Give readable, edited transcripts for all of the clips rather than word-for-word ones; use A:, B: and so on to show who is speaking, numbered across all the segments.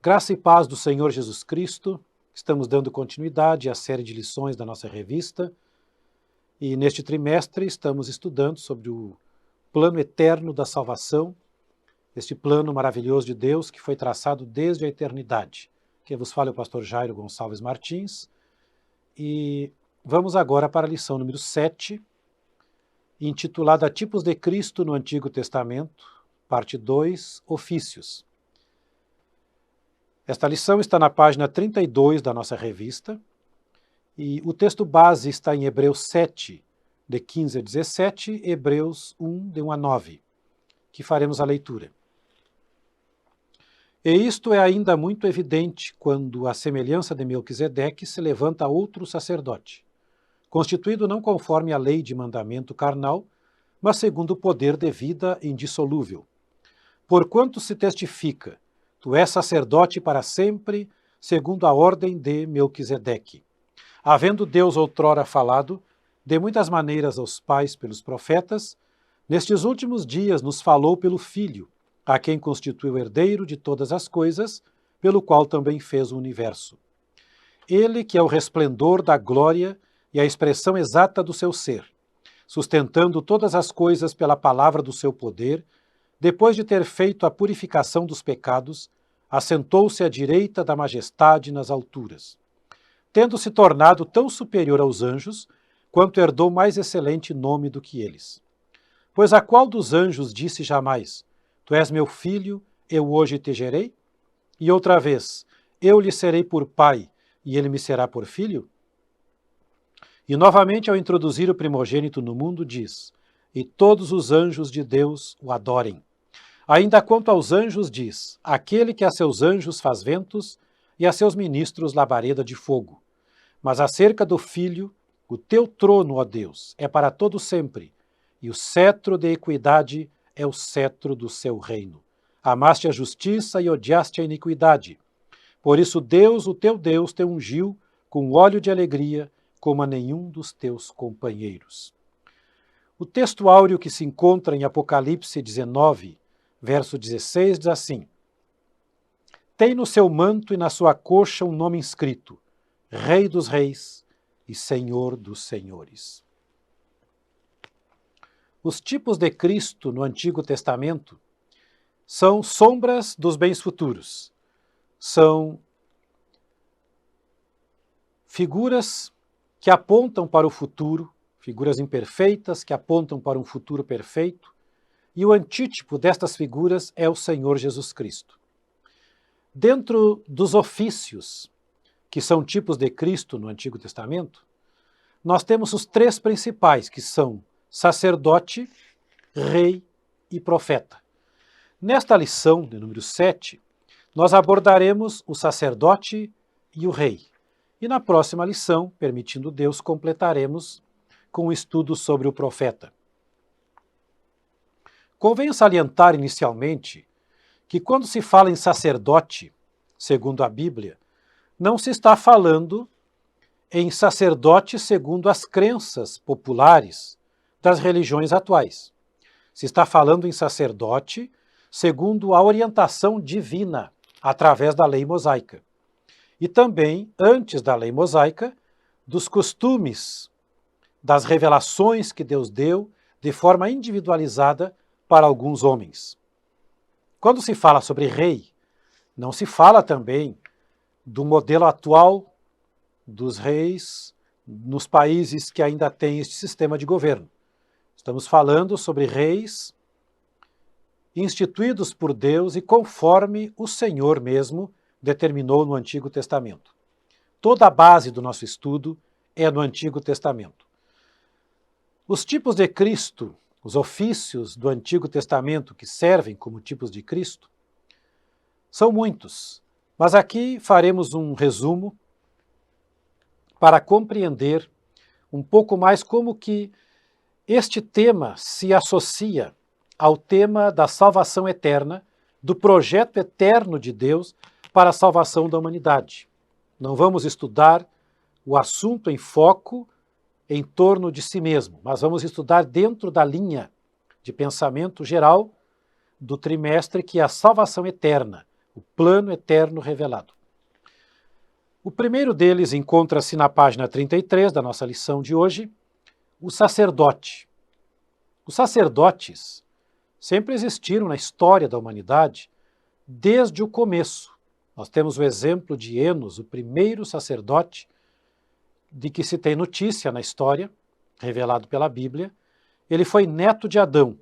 A: Graça e paz do Senhor Jesus Cristo. Estamos dando continuidade à série de lições da nossa revista e neste trimestre estamos estudando sobre o plano eterno da salvação, este plano maravilhoso de Deus que foi traçado desde a eternidade. Quem vos fala é o pastor Jairo Gonçalves Martins e vamos agora para a lição número 7, intitulada Tipos de Cristo no Antigo Testamento, parte 2, Ofícios. Esta lição está na página 32 da nossa revista e o texto base está em Hebreus 7, de 15 a 17, Hebreus 1, de 1 a 9, que faremos a leitura. E isto é ainda muito evidente quando, à semelhança de Melquisedeque, se levanta outro sacerdote, constituído não conforme a lei de mandamento carnal, mas segundo o poder de vida indissolúvel. Porquanto se testifica, tu és sacerdote para sempre, segundo a ordem de Melquisedeque. Havendo Deus outrora falado, de muitas maneiras aos pais pelos profetas, nestes últimos dias nos falou pelo Filho, a quem constituiu herdeiro de todas as coisas, pelo qual também fez o universo. Ele que é o resplendor da glória e a expressão exata do seu ser, sustentando todas as coisas pela palavra do seu poder, depois de ter feito a purificação dos pecados, assentou-se à direita da majestade nas alturas, tendo se tornado tão superior aos anjos, quanto herdou mais excelente nome do que eles. Pois a qual dos anjos disse jamais, tu és meu filho, eu hoje te gerei? E outra vez, eu lhe serei por pai, e ele me será por filho? E novamente, ao introduzir o primogênito no mundo, diz, e todos os anjos de Deus o adorem. Ainda quanto aos anjos diz, aquele que a seus anjos faz ventos e a seus ministros labareda de fogo. Mas acerca do Filho, o teu trono, ó Deus, é para todo sempre, e o cetro de equidade é o cetro do seu reino. Amaste a justiça e odiaste a iniquidade. Por isso Deus, o teu Deus, te ungiu com óleo de alegria, como a nenhum dos teus companheiros. O texto áureo que se encontra em Apocalipse 19, verso 16, diz assim, tem no seu manto e na sua coxa um nome inscrito, Rei dos Reis e Senhor dos Senhores. Os tipos de Cristo no Antigo Testamento são sombras dos bens futuros. São figuras que apontam para o futuro, figuras imperfeitas que apontam para um futuro perfeito, e o antítipo destas figuras é o Senhor Jesus Cristo. Dentro dos ofícios, que são tipos de Cristo no Antigo Testamento, nós temos os três principais, que são sacerdote, rei e profeta. Nesta lição, de número 7, nós abordaremos o sacerdote e o rei. E na próxima lição, permitindo Deus, completaremos com o estudo sobre o profeta. Convém salientar inicialmente que quando se fala em sacerdote, segundo a Bíblia, não se está falando em sacerdote segundo as crenças populares das religiões atuais. Se está falando em sacerdote segundo a orientação divina, através da lei mosaica. E também, antes da lei mosaica, dos costumes, das revelações que Deus deu de forma individualizada para alguns homens. Quando se fala sobre rei, não se fala também do modelo atual dos reis nos países que ainda têm este sistema de governo. Estamos falando sobre reis instituídos por Deus e conforme o Senhor mesmo determinou no Antigo Testamento. Toda a base do nosso estudo é no Antigo Testamento. Os tipos de Cristo, os ofícios do Antigo Testamento que servem como tipos de Cristo, são muitos, mas aqui faremos um resumo para compreender um pouco mais como que este tema se associa ao tema da salvação eterna, do projeto eterno de Deus para a salvação da humanidade. Não vamos estudar o assunto em foco em torno de si mesmo, mas vamos estudar dentro da linha de pensamento geral do trimestre, que é a salvação eterna, o plano eterno revelado. O primeiro deles encontra-se na página 33 da nossa lição de hoje, o sacerdote. Os sacerdotes sempre existiram na história da humanidade desde o começo. Nós temos o exemplo de Enos, o primeiro sacerdote de que se tem notícia na história, revelado pela Bíblia. Ele foi neto de Adão.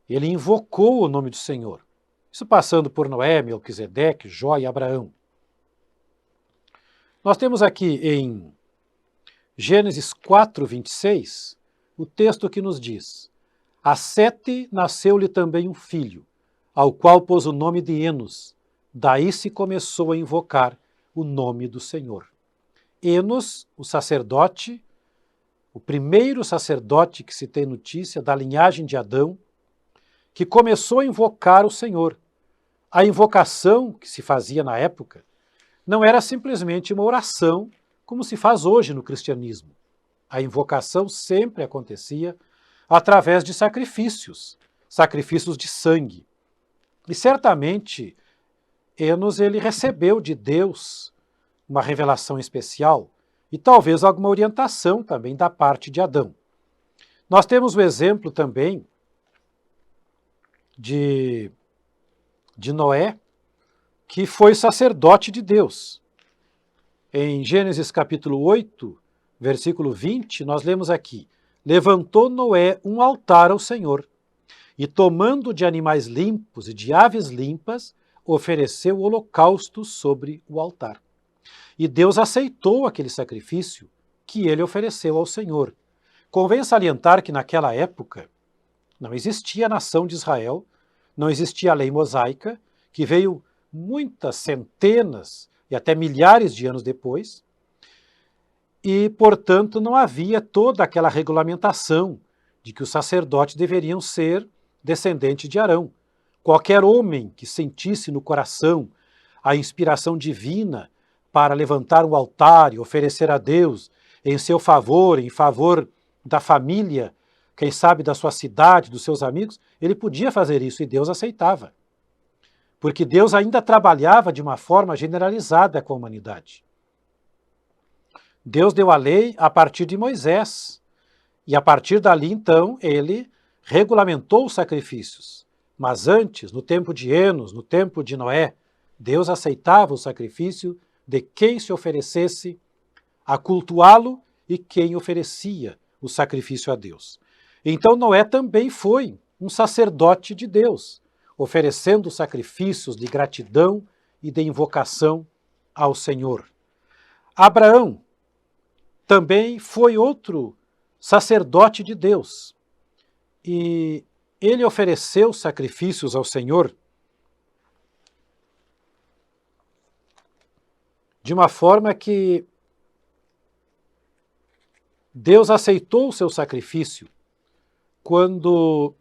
A: Ele invocou o nome do Senhor. Isso passando por Noé, Melquisedeque, Jó e Abraão. Nós temos aqui em Gênesis 4, 26, o texto que nos diz: a Sete nasceu-lhe também um filho, ao qual pôs o nome de Enos. Daí se começou a invocar o nome do Senhor. Enos, o sacerdote, o primeiro sacerdote que se tem notícia da linhagem de Adão, que começou a invocar o Senhor. A invocação que se fazia na época não era simplesmente uma oração, como se faz hoje no cristianismo. A invocação sempre acontecia através de sacrifícios, sacrifícios de sangue. E certamente Enos ele recebeu de Deus uma revelação especial e talvez alguma orientação também da parte de Adão. Nós temos o exemplo também de Noé, que foi sacerdote de Deus. Em Gênesis capítulo 8, versículo 20, nós lemos aqui: levantou Noé um altar ao Senhor, e tomando de animais limpos e de aves limpas, ofereceu holocaustos sobre o altar. E Deus aceitou aquele sacrifício que ele ofereceu ao Senhor. Convém salientar que naquela época não existia a nação de Israel, não existia a lei mosaica, que veio muitas centenas e até milhares de anos depois, e, portanto, não havia toda aquela regulamentação de que os sacerdotes deveriam ser descendentes de Arão. Qualquer homem que sentisse no coração a inspiração divina para levantar um altar e oferecer a Deus em seu favor, em favor da família, quem sabe da sua cidade, dos seus amigos, ele podia fazer isso e Deus aceitava. Porque Deus ainda trabalhava de uma forma generalizada com a humanidade. Deus deu a lei a partir de Moisés, e a partir dali, então, ele regulamentou os sacrifícios. Mas antes, no tempo de Enos, no tempo de Noé, Deus aceitava o sacrifício de quem se oferecesse a cultuá-lo e quem oferecia o sacrifício a Deus. Então Noé também foi um sacerdote de Deus, oferecendo sacrifícios de gratidão e de invocação ao Senhor. Abraão também foi outro sacerdote de Deus, e ele ofereceu sacrifícios ao Senhor de uma forma que Deus aceitou o seu sacrifício quando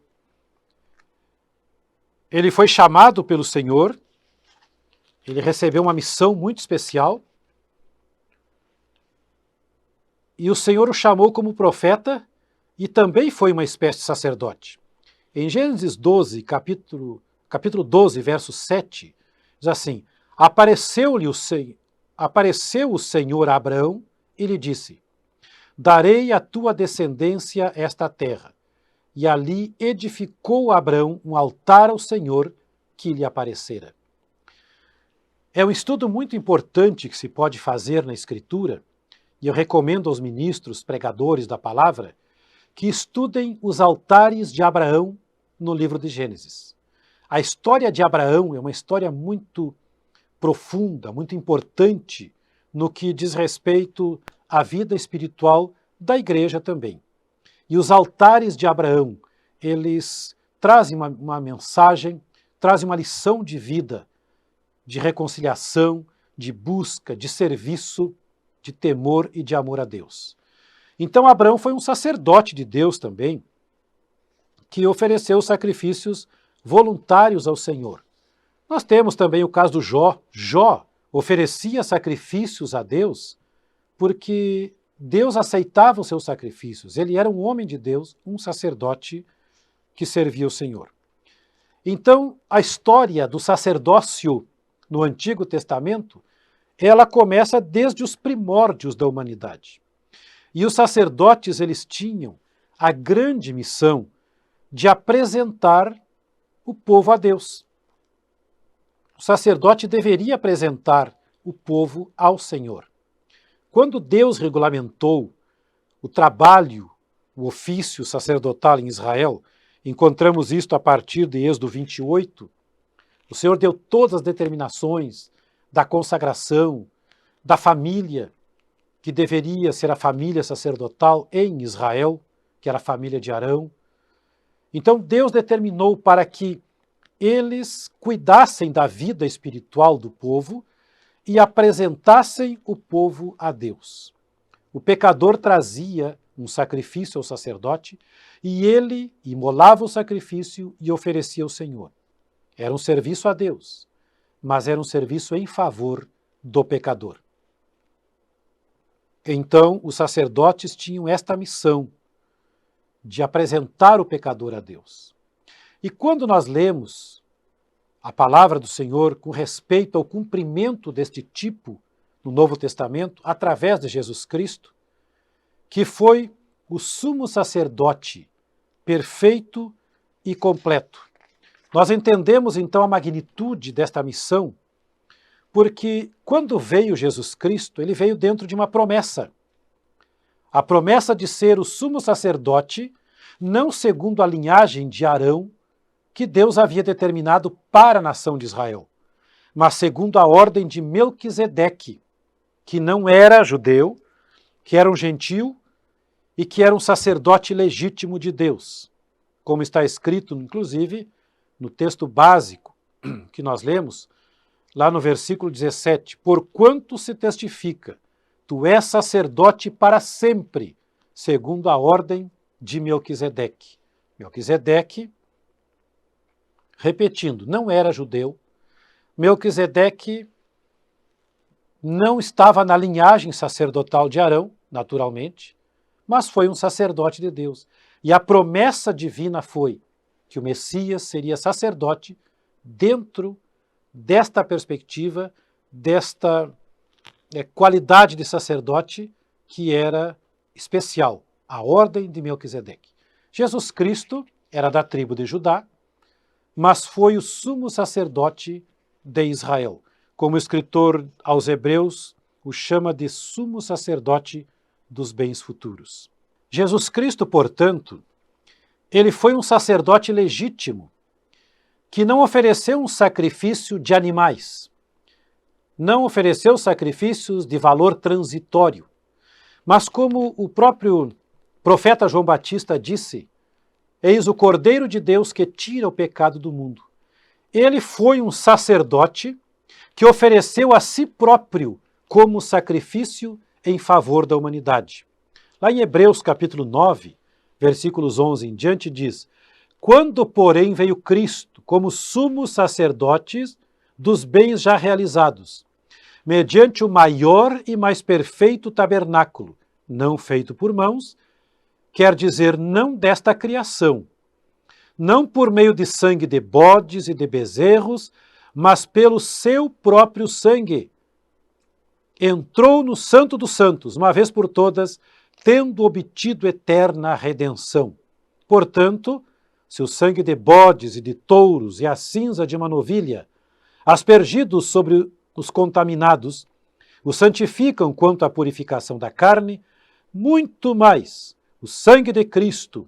A: ele foi chamado pelo Senhor. Ele recebeu uma missão muito especial e o Senhor o chamou como profeta e também foi uma espécie de sacerdote. Em Gênesis 12, capítulo 12, verso 7, diz assim: apareceu o Senhor a Abraão e lhe disse: darei à tua descendência esta terra. E ali edificou Abraão um altar ao Senhor que lhe aparecera. É um estudo muito importante que se pode fazer na Escritura, e eu recomendo aos ministros, pregadores da palavra, que estudem os altares de Abraão no livro de Gênesis. A história de Abraão é uma história muito profunda, muito importante no que diz respeito à vida espiritual da igreja também. E os altares de Abraão, eles trazem uma mensagem, trazem uma lição de vida, de reconciliação, de busca, de serviço, de temor e de amor a Deus. Então Abraão foi um sacerdote de Deus também, que ofereceu sacrifícios voluntários ao Senhor. Nós temos também o caso do Jó. Jó oferecia sacrifícios a Deus porque Deus aceitava os seus sacrifícios. Ele era um homem de Deus, um sacerdote que servia o Senhor. Então, a história do sacerdócio no Antigo Testamento, ela começa desde os primórdios da humanidade. E os sacerdotes, eles tinham a grande missão de apresentar o povo a Deus. O sacerdote deveria apresentar o povo ao Senhor. Quando Deus regulamentou o trabalho, o ofício sacerdotal em Israel, encontramos isto a partir de Êxodo 28, o Senhor deu todas as determinações da consagração, da família, que deveria ser a família sacerdotal em Israel, que era a família de Arão. Então Deus determinou para que eles cuidassem da vida espiritual do povo e apresentassem o povo a Deus. O pecador trazia um sacrifício ao sacerdote e ele imolava o sacrifício e oferecia ao Senhor. Era um serviço a Deus, mas era um serviço em favor do pecador. Então, os sacerdotes tinham esta missão de apresentar o pecador a Deus. E quando nós lemos a palavra do Senhor com respeito ao cumprimento deste tipo no Novo Testamento, através de Jesus Cristo, que foi o sumo sacerdote perfeito e completo, nós entendemos então a magnitude desta missão, porque quando veio Jesus Cristo, ele veio dentro de uma promessa. A promessa de ser o sumo sacerdote, não segundo a linhagem de Arão, que Deus havia determinado para a nação de Israel, mas segundo a ordem de Melquisedeque, que não era judeu, que era um gentil e que era um sacerdote legítimo de Deus, como está escrito, inclusive, no texto básico que nós lemos, lá no versículo 17, porquanto se testifica, tu és sacerdote para sempre, segundo a ordem de Melquisedeque. Melquisedeque, repetindo, não era judeu. Melquisedeque não estava na linhagem sacerdotal de Arão, naturalmente, mas foi um sacerdote de Deus. E a promessa divina foi que o Messias seria sacerdote dentro desta perspectiva, desta qualidade de sacerdote que era especial, a ordem de Melquisedeque. Jesus Cristo era da tribo de Judá, mas foi o sumo sacerdote de Israel. Como o escritor aos Hebreus o chama de sumo sacerdote dos bens futuros. Jesus Cristo, portanto, ele foi um sacerdote legítimo, que não ofereceu um sacrifício de animais, não ofereceu sacrifícios de valor transitório, mas como o próprio profeta João Batista disse, eis o Cordeiro de Deus que tira o pecado do mundo. Ele foi um sacerdote que ofereceu a si próprio como sacrifício em favor da humanidade. Lá em Hebreus capítulo 9, versículos 11 em diante diz, quando, porém, veio Cristo como sumo sacerdote dos bens já realizados, mediante o maior e mais perfeito tabernáculo, não feito por mãos, quer dizer, não desta criação, não por meio de sangue de bodes e de bezerros, mas pelo seu próprio sangue. Entrou no Santo dos Santos, uma vez por todas, tendo obtido eterna redenção. Portanto, se o sangue de bodes e de touros e a cinza de uma novilha, aspergidos sobre os contaminados, os santificam quanto à purificação da carne, muito mais o sangue de Cristo,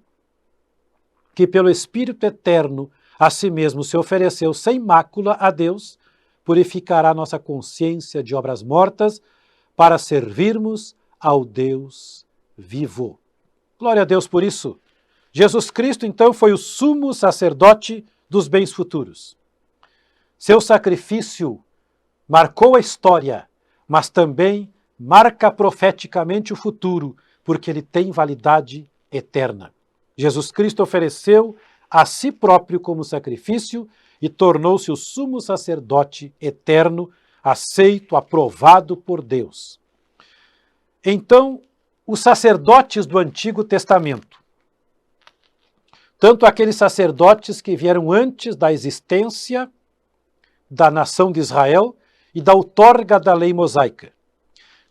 A: que pelo Espírito eterno a si mesmo se ofereceu sem mácula a Deus, purificará nossa consciência de obras mortas para servirmos ao Deus vivo. Glória a Deus por isso. Jesus Cristo, então, foi o sumo sacerdote dos bens futuros. Seu sacrifício marcou a história, mas também marca profeticamente o futuro, porque ele tem validade eterna. Jesus Cristo ofereceu a si próprio como sacrifício e tornou-se o sumo sacerdote eterno, aceito, aprovado por Deus. Então, os sacerdotes do Antigo Testamento, tanto aqueles sacerdotes que vieram antes da existência da nação de Israel e da outorga da lei mosaica,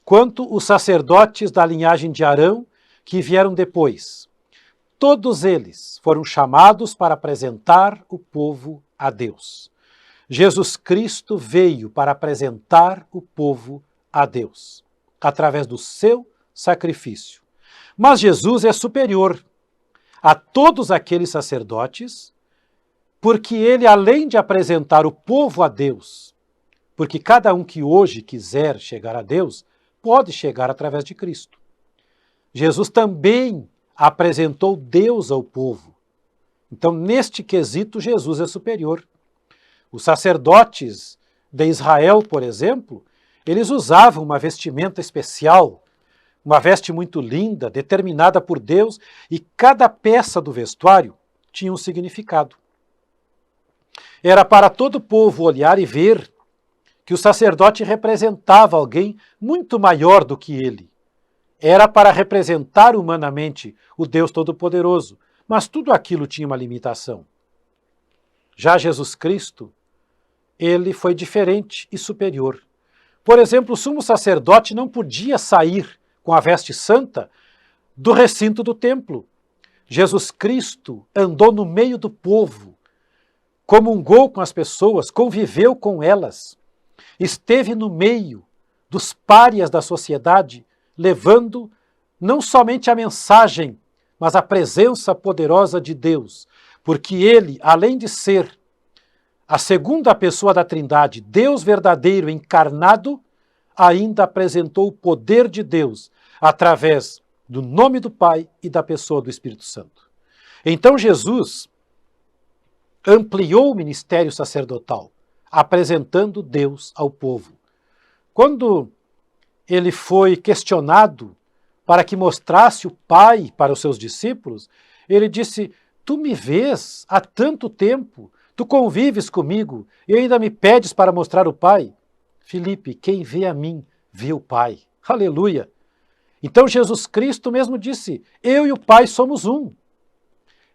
A: quanto os sacerdotes da linhagem de Arão que vieram depois. Todos eles foram chamados para apresentar o povo a Deus. Jesus Cristo veio para apresentar o povo a Deus, através do seu sacrifício. Mas Jesus é superior a todos aqueles sacerdotes, porque ele, além de apresentar o povo a Deus, porque cada um que hoje quiser chegar a Deus, pode chegar através de Cristo. Jesus também apresentou Deus ao povo. Então, neste quesito, Jesus é superior. Os sacerdotes de Israel, por exemplo, eles usavam uma vestimenta especial, uma veste muito linda, determinada por Deus, e cada peça do vestuário tinha um significado. Era para todo o povo olhar e ver que o sacerdote representava alguém muito maior do que ele. Era para representar humanamente o Deus Todo-Poderoso, mas tudo aquilo tinha uma limitação. Já Jesus Cristo, ele foi diferente e superior. Por exemplo, o sumo sacerdote não podia sair com a veste santa do recinto do templo. Jesus Cristo andou no meio do povo, comungou com as pessoas, conviveu com elas, esteve no meio dos párias da sociedade, levando não somente a mensagem, mas a presença poderosa de Deus, porque ele, além de ser a segunda pessoa da Trindade, Deus verdadeiro encarnado, ainda apresentou o poder de Deus através do nome do Pai e da pessoa do Espírito Santo. Então Jesus ampliou o ministério sacerdotal, apresentando Deus ao povo. Quando ele foi questionado para que mostrasse o Pai para os seus discípulos, ele disse: tu me vês há tanto tempo, tu convives comigo e ainda me pedes para mostrar o Pai? Filipe, quem vê a mim, vê o Pai. Aleluia! Então Jesus Cristo mesmo disse: eu e o Pai somos um.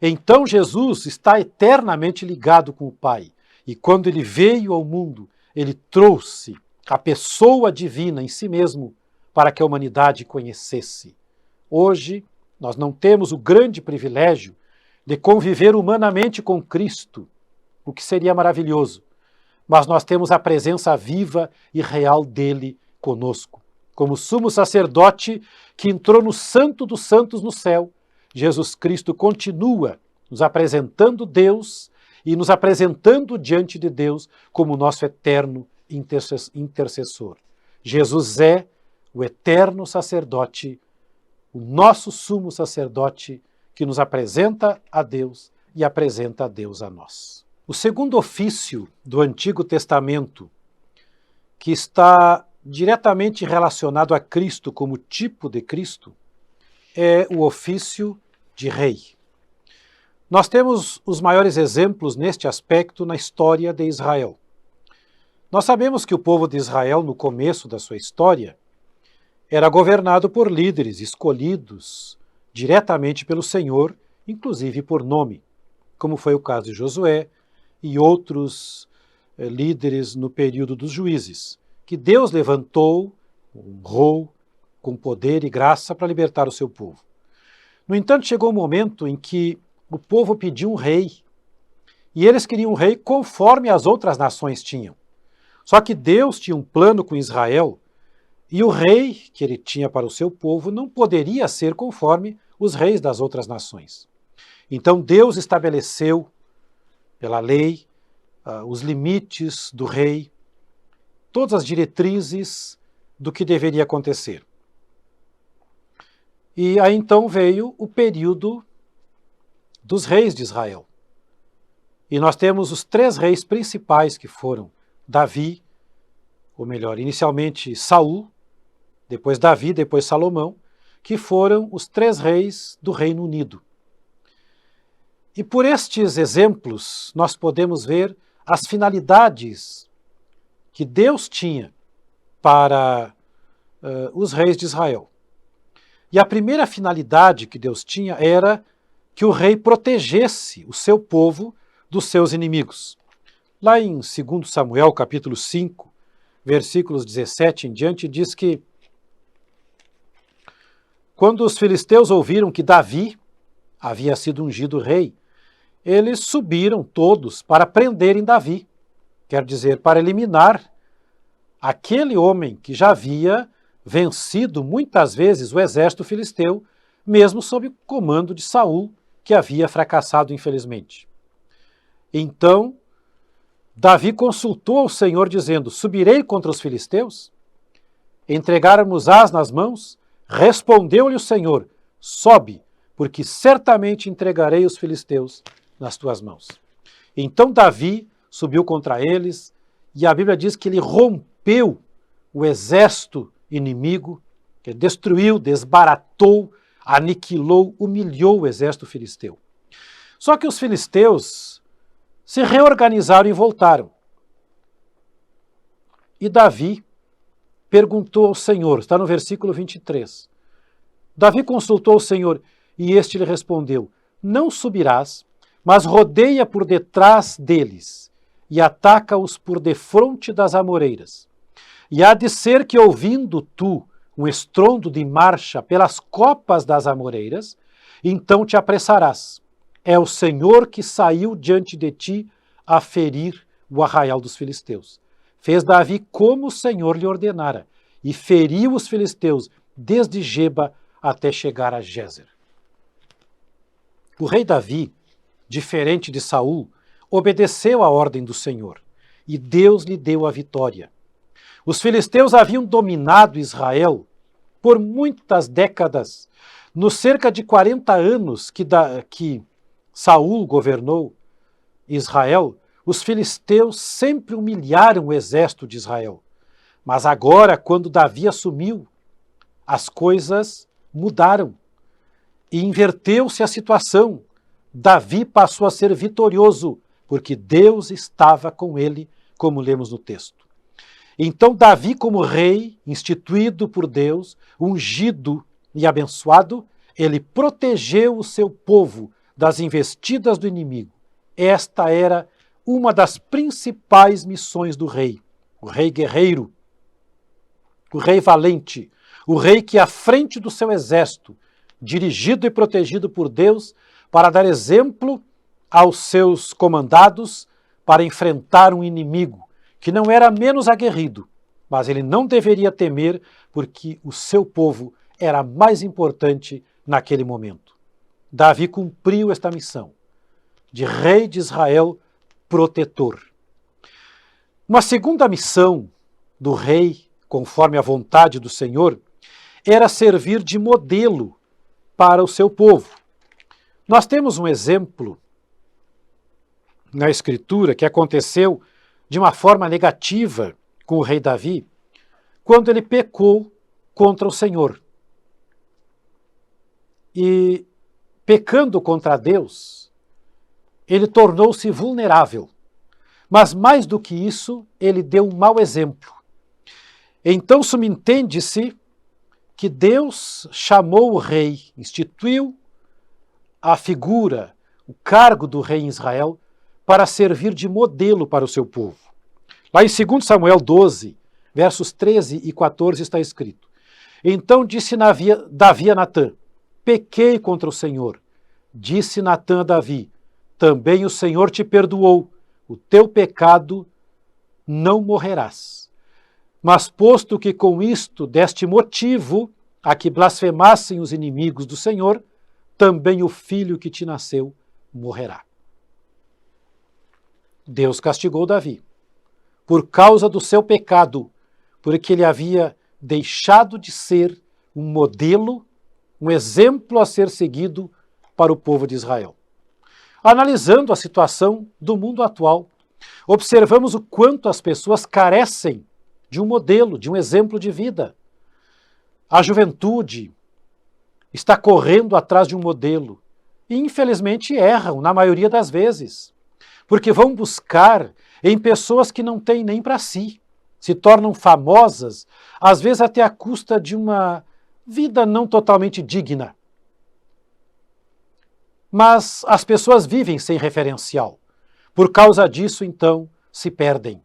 A: Então Jesus está eternamente ligado com o Pai. E quando ele veio ao mundo, ele trouxe a pessoa divina em si mesmo para que a humanidade conhecesse. Hoje, nós não temos o grande privilégio de conviver humanamente com Cristo, o que seria maravilhoso, mas nós temos a presença viva e real dele conosco. Como sumo sacerdote que entrou no Santo dos Santos no céu, Jesus Cristo continua nos apresentando Deus e nos apresentando diante de Deus como nosso eterno intercessor. Jesus é o eterno sacerdote, o nosso sumo sacerdote que nos apresenta a Deus e apresenta a Deus a nós. O segundo ofício do Antigo Testamento, que está diretamente relacionado a Cristo como tipo de Cristo, é o ofício de rei. Nós temos os maiores exemplos neste aspecto na história de Israel. Nós sabemos que o povo de Israel, no começo da sua história, era governado por líderes escolhidos diretamente pelo Senhor, inclusive por nome, como foi o caso de Josué e outros líderes no período dos juízes, que Deus levantou, honrou com poder e graça para libertar o seu povo. No entanto, chegou um momento em que o povo pediu um rei, e eles queriam um rei conforme as outras nações tinham. Só que Deus tinha um plano com Israel, e o rei que ele tinha para o seu povo não poderia ser conforme os reis das outras nações. Então Deus estabeleceu, pela lei, os limites do rei, todas as diretrizes do que deveria acontecer. E aí então veio o período dos reis de Israel. E nós temos os 3 reis principais que foram Davi, ou melhor, inicialmente Saul, depois Davi, depois Salomão, que foram os 3 reis do Reino Unido. E por estes exemplos nós podemos ver as finalidades que Deus tinha para os reis de Israel. E a primeira finalidade que Deus tinha era que o rei protegesse o seu povo dos seus inimigos. Lá em 2 Samuel, capítulo 5, versículos 17 em diante, diz que quando os filisteus ouviram que Davi havia sido ungido rei, eles subiram todos para prenderem Davi, quer dizer, para eliminar aquele homem que já havia vencido muitas vezes o exército filisteu, mesmo sob o comando de Saul, que havia fracassado infelizmente. Então, Davi consultou ao Senhor dizendo: subirei contra os filisteus? Entregarmos-ás nas mãos? Respondeu-lhe o Senhor: sobe, porque certamente entregarei os filisteus nas tuas mãos. Então Davi subiu contra eles, e a Bíblia diz que ele rompeu o exército inimigo, que destruiu, desbaratou, aniquilou, humilhou o exército filisteu. Só que os filisteus se reorganizaram e voltaram. E Davi perguntou ao Senhor, está no versículo 23. Davi consultou o Senhor e este lhe respondeu: não subirás, mas rodeia por detrás deles e ataca-os por defronte das amoreiras. E há de ser que, ouvindo tu um estrondo de marcha pelas copas das amoreiras, então te apressarás. É o Senhor que saiu diante de ti a ferir o arraial dos filisteus. Fez Davi como o Senhor lhe ordenara, e feriu os filisteus desde Geba até chegar a Gézer. O rei Davi, diferente de Saul, obedeceu à ordem do Senhor, e Deus lhe deu a vitória. Os filisteus haviam dominado Israel por muitas décadas. Nos cerca de 40 anos que Saul governou Israel, os filisteus sempre humilharam o exército de Israel. Mas agora, quando Davi assumiu, as coisas mudaram e inverteu-se a situação. Davi passou a ser vitorioso, porque Deus estava com ele, como lemos no texto. Então Davi, como rei, instituído por Deus, ungido e abençoado, ele protegeu o seu povo das investidas do inimigo. Esta era uma das principais missões do rei. O rei guerreiro, o rei valente, o rei que à frente do seu exército, dirigido e protegido por Deus, para dar exemplo aos seus comandados para enfrentar um inimigo que não era menos aguerrido, mas ele não deveria temer porque o seu povo era mais importante naquele momento. Davi cumpriu esta missão de rei de Israel protetor. Uma segunda missão do rei, conforme a vontade do Senhor, era servir de modelo para o seu povo. Nós temos um exemplo na Escritura que aconteceu de uma forma negativa com o rei Davi, quando ele pecou contra o Senhor. E, pecando contra Deus, ele tornou-se vulnerável. Mas, mais do que isso, ele deu um mau exemplo. Então, subentende-se que Deus chamou o rei, instituiu a figura, o cargo do rei em Israel, para servir de modelo para o seu povo. Lá em 2 Samuel 12, versos 13 e 14 está escrito: então disse Davi a Natã: pequei contra o Senhor. Disse Natã a Davi: também o Senhor te perdoou, o teu pecado não morrerás. Mas posto que com isto deste motivo a que blasfemassem os inimigos do Senhor, também o filho que te nasceu morrerá. Deus castigou Davi por causa do seu pecado, porque ele havia deixado de ser um modelo, um exemplo a ser seguido para o povo de Israel. Analisando a situação do mundo atual, observamos o quanto as pessoas carecem de um modelo, de um exemplo de vida. A juventude está correndo atrás de um modelo e, infelizmente, erram na maioria das vezes, porque vão buscar em pessoas que não têm nem para si, se tornam famosas, às vezes até à custa de uma vida não totalmente digna. Mas as pessoas vivem sem referencial. Por causa disso, então, se perdem,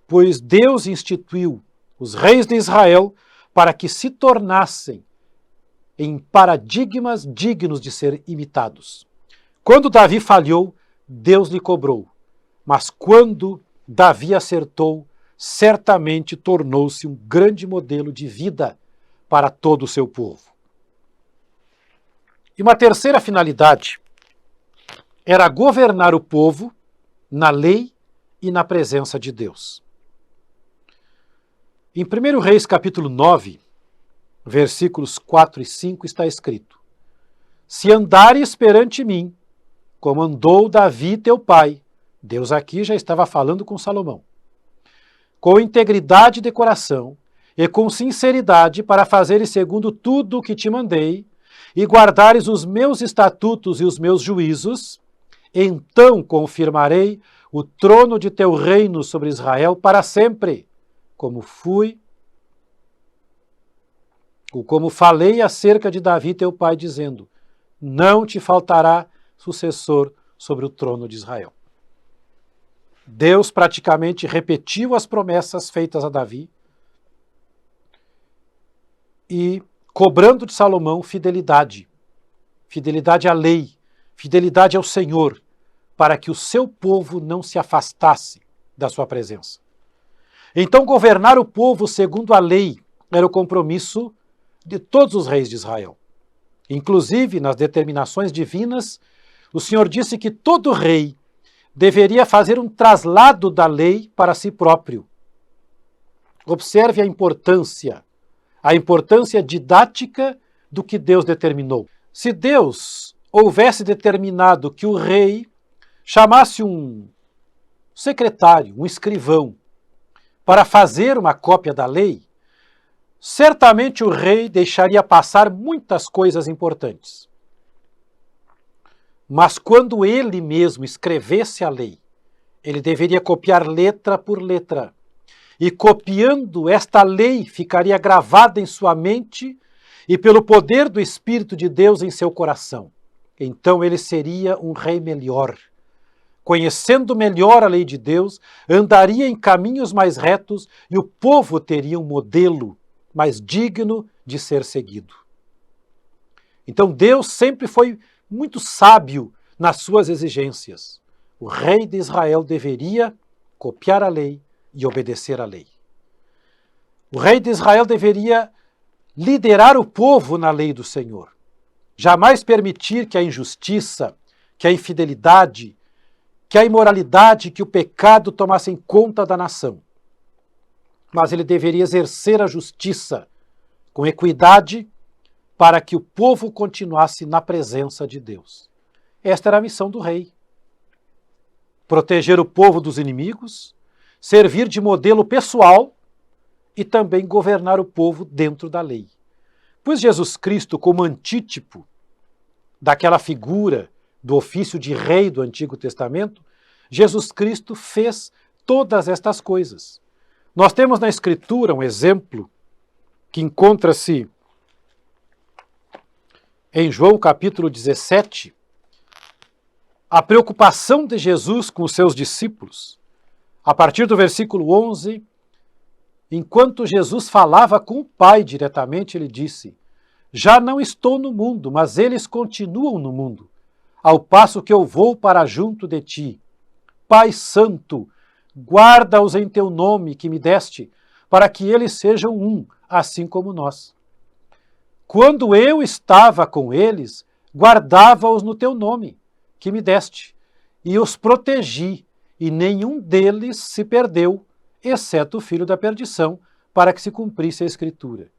A: pois Deus instituiu os reis de Israel para que se tornassem em paradigmas dignos de ser imitados. Quando Davi falhou, Deus lhe cobrou, mas quando Davi acertou, certamente tornou-se um grande modelo de vida para todo o seu povo. E uma terceira finalidade era governar o povo na lei e na presença de Deus. Em 1 Reis capítulo 9, versículos 4 e 5 está escrito: Se andares perante mim, como andou Davi teu pai, Deus aqui já estava falando com Salomão, com integridade de coração e com sinceridade para fazeres segundo tudo o que te mandei, e guardares os meus estatutos e os meus juízos, então confirmarei o trono de teu reino sobre Israel para sempre, como falei acerca de Davi teu pai, dizendo: não te faltará sucessor sobre o trono de Israel. Deus praticamente repetiu as promessas feitas a Davi e cobrando de Salomão fidelidade à lei, fidelidade ao Senhor, para que o seu povo não se afastasse da sua presença. Então, governar o povo segundo a lei era o compromisso de todos os reis de Israel. Inclusive, nas determinações divinas, o Senhor disse que todo rei deveria fazer um traslado da lei para si próprio. Observe a importância didática do que Deus determinou. Se Deus houvesse determinado que o rei chamasse um secretário, um escrivão, para fazer uma cópia da lei, certamente o rei deixaria passar muitas coisas importantes. Mas quando ele mesmo escrevesse a lei, ele deveria copiar letra por letra. E copiando esta lei, ficaria gravada em sua mente e pelo poder do Espírito de Deus em seu coração. Então ele seria um rei melhor. Conhecendo melhor a lei de Deus, andaria em caminhos mais retos e o povo teria um modelo mais digno de ser seguido. Então Deus sempre foi muito sábio nas suas exigências. O rei de Israel deveria copiar a lei e obedecer à lei. O rei de Israel deveria liderar o povo na lei do Senhor. Jamais permitir que a injustiça, que a infidelidade, que a imoralidade, que o pecado tomassem conta da nação. Mas ele deveria exercer a justiça com equidade para que o povo continuasse na presença de Deus. Esta era a missão do rei. Proteger o povo dos inimigos, servir de modelo pessoal e também governar o povo dentro da lei. Pois Jesus Cristo, como antítipo daquela figura do ofício de rei do Antigo Testamento, Jesus Cristo fez todas estas coisas. Nós temos na Escritura um exemplo que encontra-se em João capítulo 17, a preocupação de Jesus com os seus discípulos. A partir do versículo 11, enquanto Jesus falava com o Pai diretamente, ele disse: já não estou no mundo, mas eles continuam no mundo, ao passo que eu vou para junto de ti. Pai Santo, guarda-os em teu nome que me deste, para que eles sejam um, assim como nós. Quando eu estava com eles, guardava-os no teu nome, que me deste, e os protegi, e nenhum deles se perdeu, exceto o filho da perdição, para que se cumprisse a Escritura.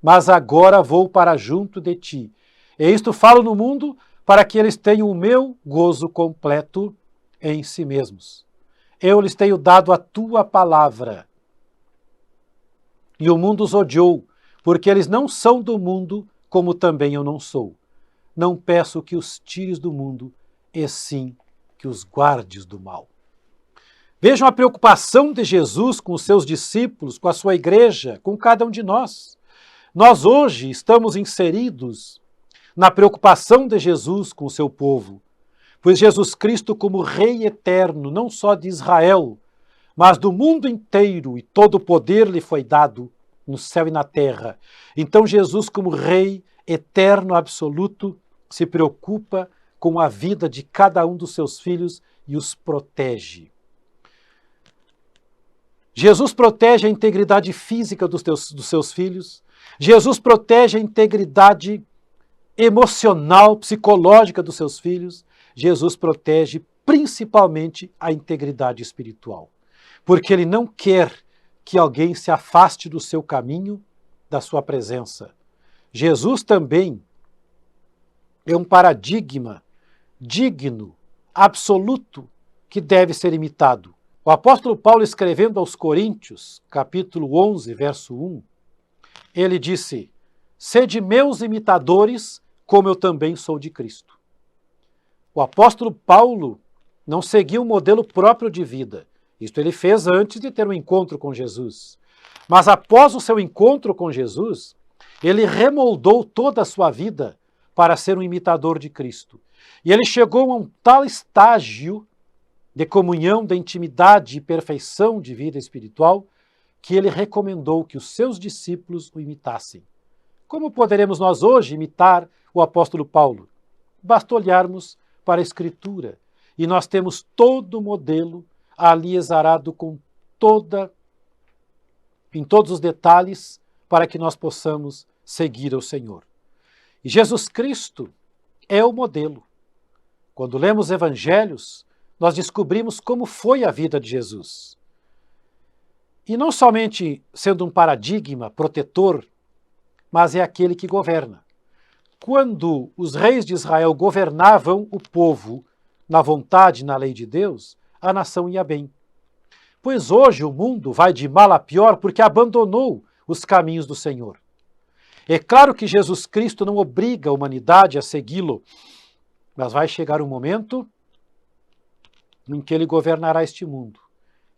A: Mas agora vou para junto de ti, e isto falo no mundo, para que eles tenham o meu gozo completo em si mesmos. Eu lhes tenho dado a tua palavra, e o mundo os odiou, porque eles não são do mundo, como também eu não sou. Não peço que os tires do mundo, e sim que os guardes do mal. Vejam a preocupação de Jesus com os seus discípulos, com a sua igreja, com cada um de nós. Nós hoje estamos inseridos na preocupação de Jesus com o seu povo, pois Jesus Cristo, como Rei eterno, não só de Israel, mas do mundo inteiro, e todo o poder lhe foi dado no céu e na terra. Então Jesus, como Rei eterno, absoluto, se preocupa com a vida de cada um dos seus filhos e os protege. Jesus protege a integridade física dos seus filhos. Jesus protege a integridade emocional, psicológica dos seus filhos. Jesus protege principalmente a integridade espiritual, porque ele não quer que alguém se afaste do seu caminho, da sua presença. Jesus também é um paradigma digno, absoluto, que deve ser imitado. O apóstolo Paulo, escrevendo aos Coríntios, capítulo 11, verso 1, ele disse: sede meus imitadores, como eu também sou de Cristo. O apóstolo Paulo não seguia um modelo próprio de vida. Isto ele fez antes de ter um encontro com Jesus. Mas após o seu encontro com Jesus, ele remoldou toda a sua vida para ser um imitador de Cristo. E ele chegou a um tal estágio de comunhão, de intimidade e perfeição de vida espiritual, que ele recomendou que os seus discípulos o imitassem. Como poderemos nós hoje imitar o apóstolo Paulo? Basta olharmos para a Escritura e nós temos todo o modelo ali exarado em todos os detalhes para que nós possamos seguir ao Senhor. E Jesus Cristo é o modelo. Quando lemos evangelhos, nós descobrimos como foi a vida de Jesus. E não somente sendo um paradigma protetor, mas é aquele que governa. Quando os reis de Israel governavam o povo na vontade e na lei de Deus, a nação ia bem. Pois hoje o mundo vai de mal a pior porque abandonou os caminhos do Senhor. É claro que Jesus Cristo não obriga a humanidade a segui-lo, mas vai chegar um momento em que ele governará este mundo.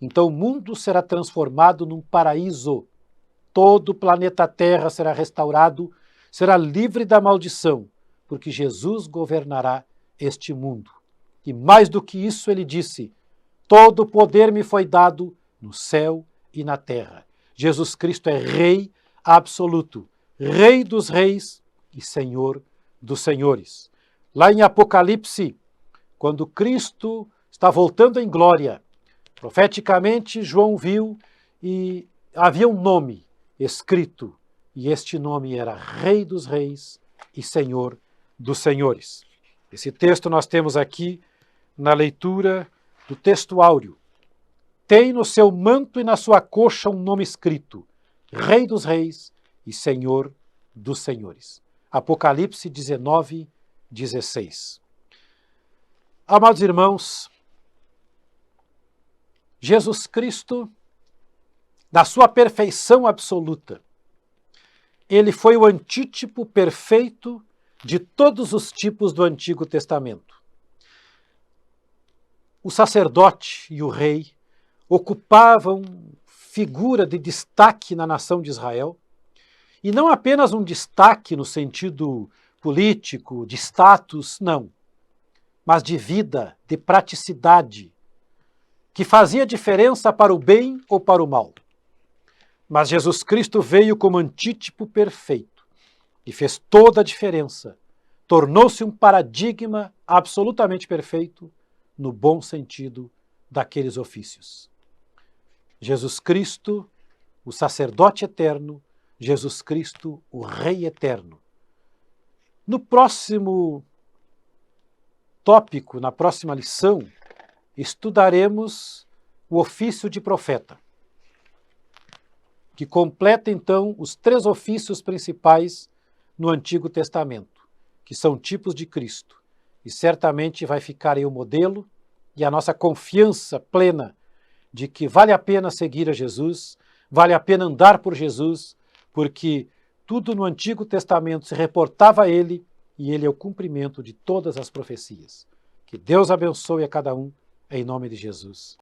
A: Então o mundo será transformado num paraíso. Todo o planeta Terra será restaurado, será livre da maldição, porque Jesus governará este mundo. E mais do que isso, ele disse: todo o poder me foi dado no céu e na terra. Jesus Cristo é Rei absoluto, Rei dos reis e Senhor dos senhores. Lá em Apocalipse, quando Cristo está voltando em glória, profeticamente João viu e havia um nome escrito, e este nome era Rei dos reis e Senhor dos senhores. Esse texto nós temos aqui na leitura do texto áureo. Tem no seu manto e na sua coxa um nome escrito: Rei dos reis e Senhor dos senhores. Apocalipse 19, 16. Amados irmãos, Jesus Cristo, na sua perfeição absoluta, ele foi o antítipo perfeito de todos os tipos do Antigo Testamento. O sacerdote e o rei ocupavam figura de destaque na nação de Israel, e não apenas um destaque no sentido político, de status, não, mas de vida, de praticidade, que fazia diferença para o bem ou para o mal. Mas Jesus Cristo veio como antítipo perfeito e fez toda a diferença. Tornou-se um paradigma absolutamente perfeito no bom sentido daqueles ofícios. Jesus Cristo, o sacerdote eterno, Jesus Cristo, o Rei eterno. No próximo tópico, na próxima lição, estudaremos o ofício de profeta, que completa então os 3 ofícios principais no Antigo Testamento, que são tipos de Cristo. E certamente vai ficar aí o modelo e a nossa confiança plena de que vale a pena seguir a Jesus, vale a pena andar por Jesus, porque tudo no Antigo Testamento se reportava a ele e ele é o cumprimento de todas as profecias. Que Deus abençoe a cada um, em nome de Jesus.